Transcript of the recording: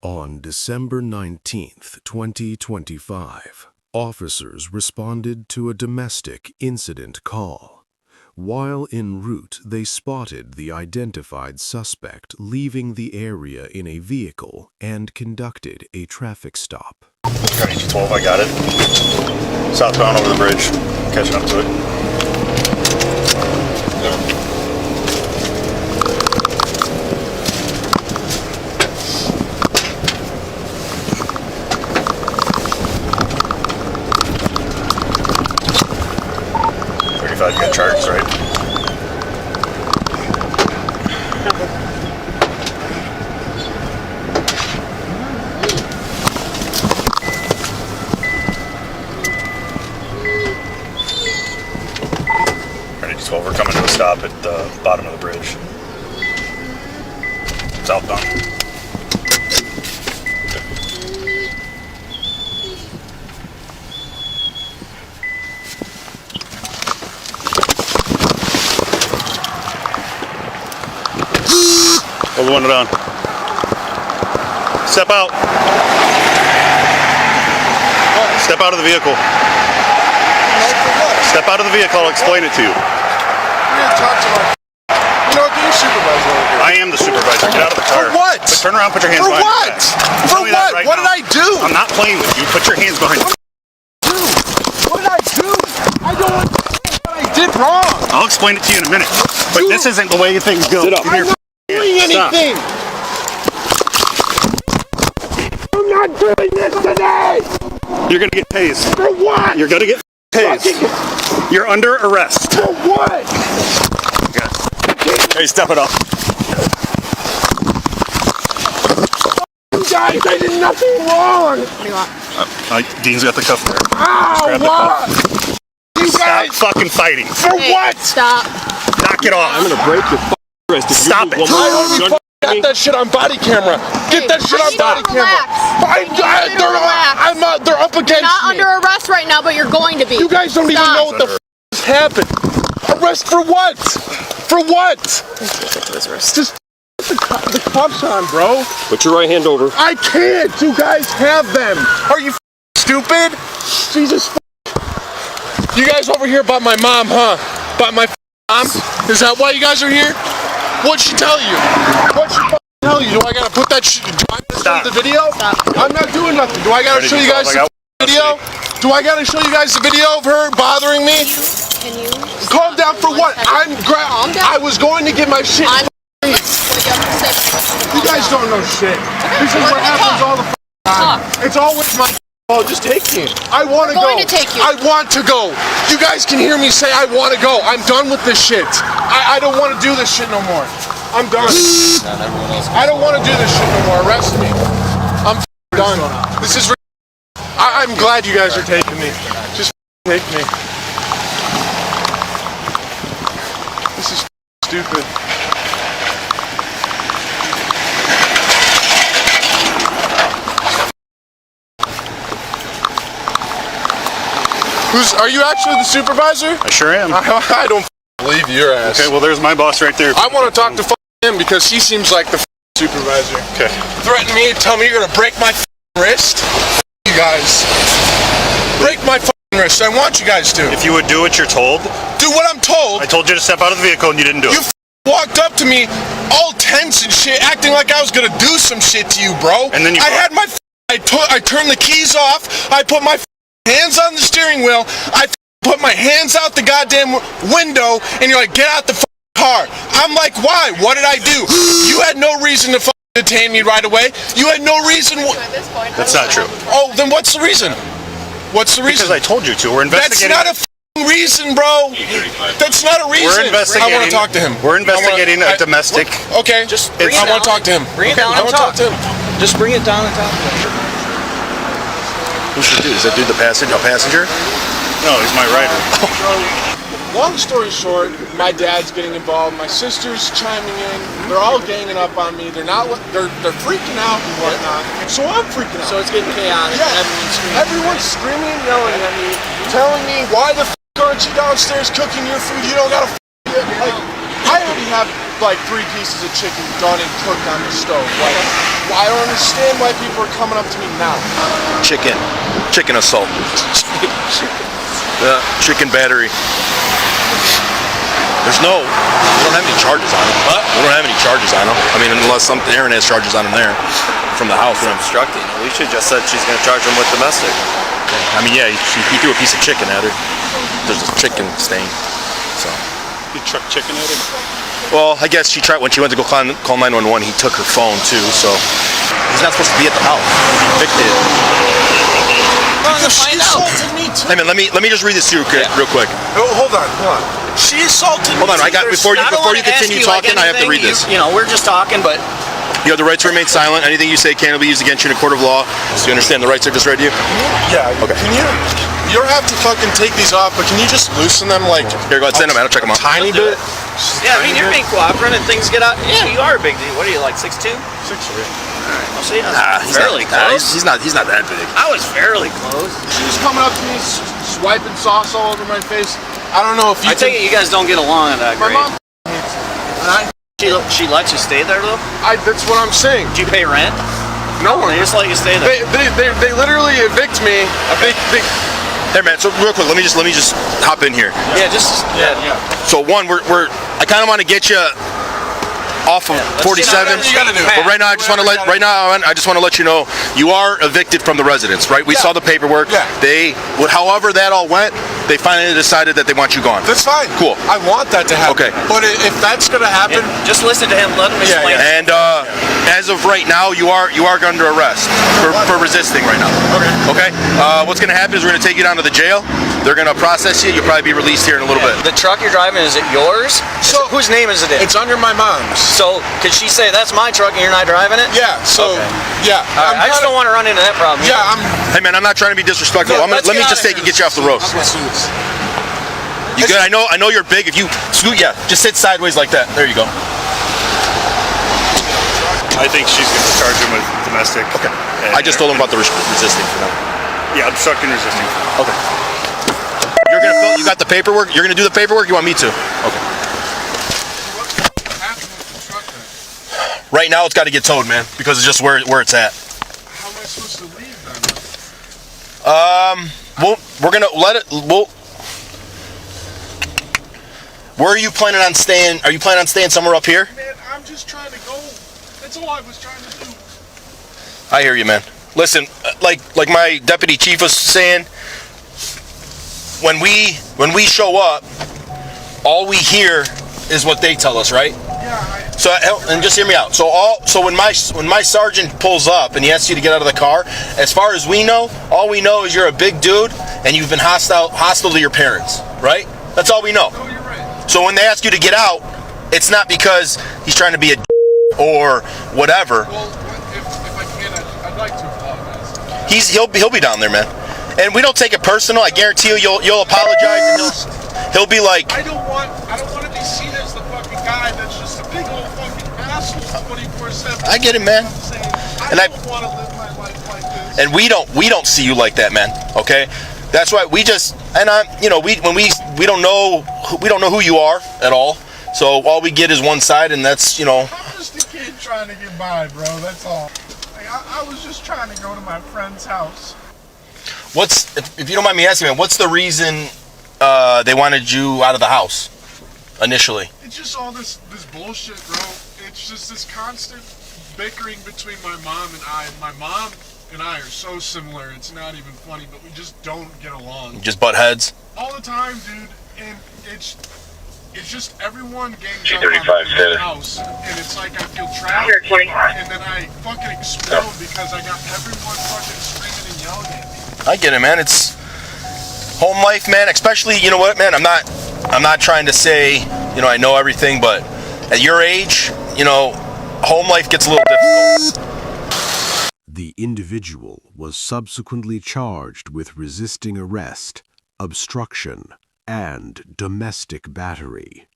On December 19th, 2025, officers responded to a domestic incident call. While en route, they spotted the identified suspect leaving the area in a vehicle and conducted a traffic stop. County 12, I got it. Southbound over the bridge, catching up to it. You got charges, right? Ready to 12, we're coming to a stop at the bottom of the bridge. Southbound. Hold the window down. Step out. Step out of the vehicle. Step out of the vehicle, I'll explain it to you. You know what, you're supervisor over here. I am the supervisor. Get out of the car. For what? But turn around, put your hands behind your back. For what? What did I do? I'm not playing with you. Put your hands behind your back. What did I do? I don't understand what I did wrong. I'll explain it to you in a minute. But this isn't the way things go. Sit up. I'm not doing anything. I'm not doing this today. You're gonna get tased. For what? You're gonna get tased. You're under arrest. For what? Hey, step it up. You guys, I did nothing wrong. What do you want? Dean's got the cuff there. Ow, what? You guys. Stop fucking fighting. For what? Stop. Knock it off. I'm gonna break your wrist. Stop it. Got that shit on body camera. Get that shit on body camera. They're up against You're not me. under arrest right now, but you're going to be. You guys don't even know what the f happened. Arrest for what? For what? Just the cuffs on, bro. Put your right hand over. I can't. You guys have them. Are you stupid? Jesus. You guys over here about my mom, huh? About my mom? Is that why you guys are here? What'd she tell you? What'd she tell you? Do I gotta put that shit? Do I gotta show you the video? Stop. I'm not doing nothing. Do I gotta show you guys the video? Do I gotta show you guys the video of her bothering me? Can you Calm down for what? Calm down. I was going to get my shit. You guys don't know shit. This is what happens all the time. It's always my fault. Just take me. I want to go. We're going to take you. I want to go. You guys can hear me say I want to go. I'm done with this shit. I don't want to do this shit no more. I'm done. I don't want to do this shit no more. Arrest me. I'm done. This is. I'm glad you guys are taking me. Just take me. This is stupid. Are you actually the supervisor? I sure am. I don't believe your ass. Okay, well, there's my boss right there. I want to talk to him because he seems like the supervisor. Okay. Threaten me, tell me you're gonna break my wrist. You guys, break my wrist. I want you guys to. If you would do what you're told. Do what I'm told. I told you to step out of the vehicle and you didn't do it. You walked up to me all tense and shit, acting like I was gonna do some shit to you, bro. And then you. I had my. I turned the keys off. I put my hands on the steering wheel. I put my hands out the goddamn window, and you're like, get out the car. I'm like, why? What did I do? You had no reason to detain me right away. You had no reason. That's not true. Oh, then what's the reason? What's the reason? Because I told you to. We're investigating. That's not a reason, bro. That's not a reason. We're investigating. I want to talk to him. We're investigating a domestic. Okay. Just I want to talk to him. Bring it down I want to talk to him. Just bring it down and talk to him. Who's the dude? Is that dude the passenger? A passenger? No, he's my rider. Long story short, my dad's getting involved. My sister's chiming in. They're all ganging up on me. They're freaking out and whatnot. So I'm freaking out. So it's getting chaotic. Yeah. Everyone's screaming and yelling at me, telling me, why the aren't you downstairs cooking your food? You don't gotta like, I already have like 3 pieces of chicken done and cooked on the stove. Like, I don't understand why people are coming up to me now. Chicken assault. Chicken battery. We don't have any charges on him. What? We don't have any charges on him. I mean, unless Aaron has charges on him there from the house. Obstructing. Alicia just said she's going to charge him with domestic. I mean, yeah, he threw a piece of chicken at her. There's a chicken stain. So. You chuck chicken at him? Well, I guess she tried when she went to go call 911. He took her phone too, so he's not supposed to be at the house. He's evicted. She assaulted me too. Hey man, let me just read this to you real quick. Oh, hold on. She assaulted me. Hold on, before you continue talking, I have to read this. You know, we're just talking, but You have the right to remain silent. Anything you say can be used against you in a court of law. So you understand the rights I just read to you? Yeah. Okay. You don't have to fucking take these off, but can you just loosen them like Here, go ahead, send them out. I'll check them out. tiny bit? yeah, I mean, you're being cooperative and things get out. Yeah, you are a big dude. What are you, like 6'2"? 6'3". I'll see. He's Fairly close. He's not that big. I was fairly close. She was coming up to me, swiping sauce all over my face. I don't know if you I take it you guys don't get along that My great. mom hates it. She lets you stay there though? That's what I'm saying. Do you pay rent? No one. They just let you stay there. They literally evict me. Okay. Hey man, so real quick, let me just hop in here. Yeah, just yeah. So one, I kind of want to get you off of 47. You gotta do. But right now, I just want to let you know you are evicted from the residence. Right? We saw the paperwork. Yeah. However that all went, they finally decided that they want you gone. That's fine. Cool. I want that to happen. Okay. But if that's gonna happen, Just listen to him. Let him explain. yeah. And as of right now, you are under arrest for resisting right now. Okay. Okay. What's gonna happen is we're gonna take you down to the jail. They're gonna process you. You'll probably be released here in a little bit. The truck you're driving, is it yours? So- Whose name is it in? it's under my mom's. So, could she say, that's my truck and you're not driving it? Yeah. So yeah. All right, I just don't want to run into that problem. Yeah. I'm. Hey man, I'm not trying to be disrespectful. No, Let let's me get just out of take and here. get you off the road. You good? I know you're big. If you scoot, yeah, just sit sideways like that. There you go. I think she's going to charge him with domestic. Okay. I just told him about the resisting for now. Yeah, obstructing resisting. Okay. You got the paperwork? You're gonna do the paperwork? You want me to? Okay. Right now it's got to get towed, man, because it's just where it's at. How am I supposed to leave then? We're gonna let it. Where are you planning on staying? Are you planning on staying somewhere up here? Man, I'm just trying to go. That's all I was trying to do. I hear you, man. Listen, like my deputy chief was saying, when we show up, all we hear is what they tell us, right? Yeah. So, and just hear me out. So when my sergeant pulls up and he asks you to get out of the car, as far as we know, all we know is you're a big dude and you've been hostile to your parents, right? That's all we know. Oh, you're right. So when they ask you to get out, it's not because he's trying to be a or whatever. Well, if I can, I'd like to apologize. He'll be down there, man. And we don't take it personal. I guarantee you'll apologize and he'll be like, I don't want to be seen as the fucking guy that's just a big old fucking asshole 24/7. I get it, man. I don't want to live my life like this. And we don't see you like that, man. Okay, that's why we just we don't know who you are at all. So all we get is one side, and that's I'm just a kid trying to get by, bro. That's all. Like, I was just trying to go to my friend's house. if you don't mind me asking, man, what's the reason they wanted you out of the house initially? It's just all this bullshit, bro. It's just this constant bickering between my mom and I. My mom and I are so similar. It's not even funny, but we just don't get along. Just butt heads. All the time, dude. And it's just everyone gangs up on my house, and it's like I feel trapped, and then I fucking explode because I got everyone fucking screaming and yelling at me. I get it, man. It's home life, man. Especially, you know what, man? I'm not trying to say, I know everything, but at your age, home life gets a little difficult. The individual was subsequently charged with resisting arrest, obstruction, and domestic battery.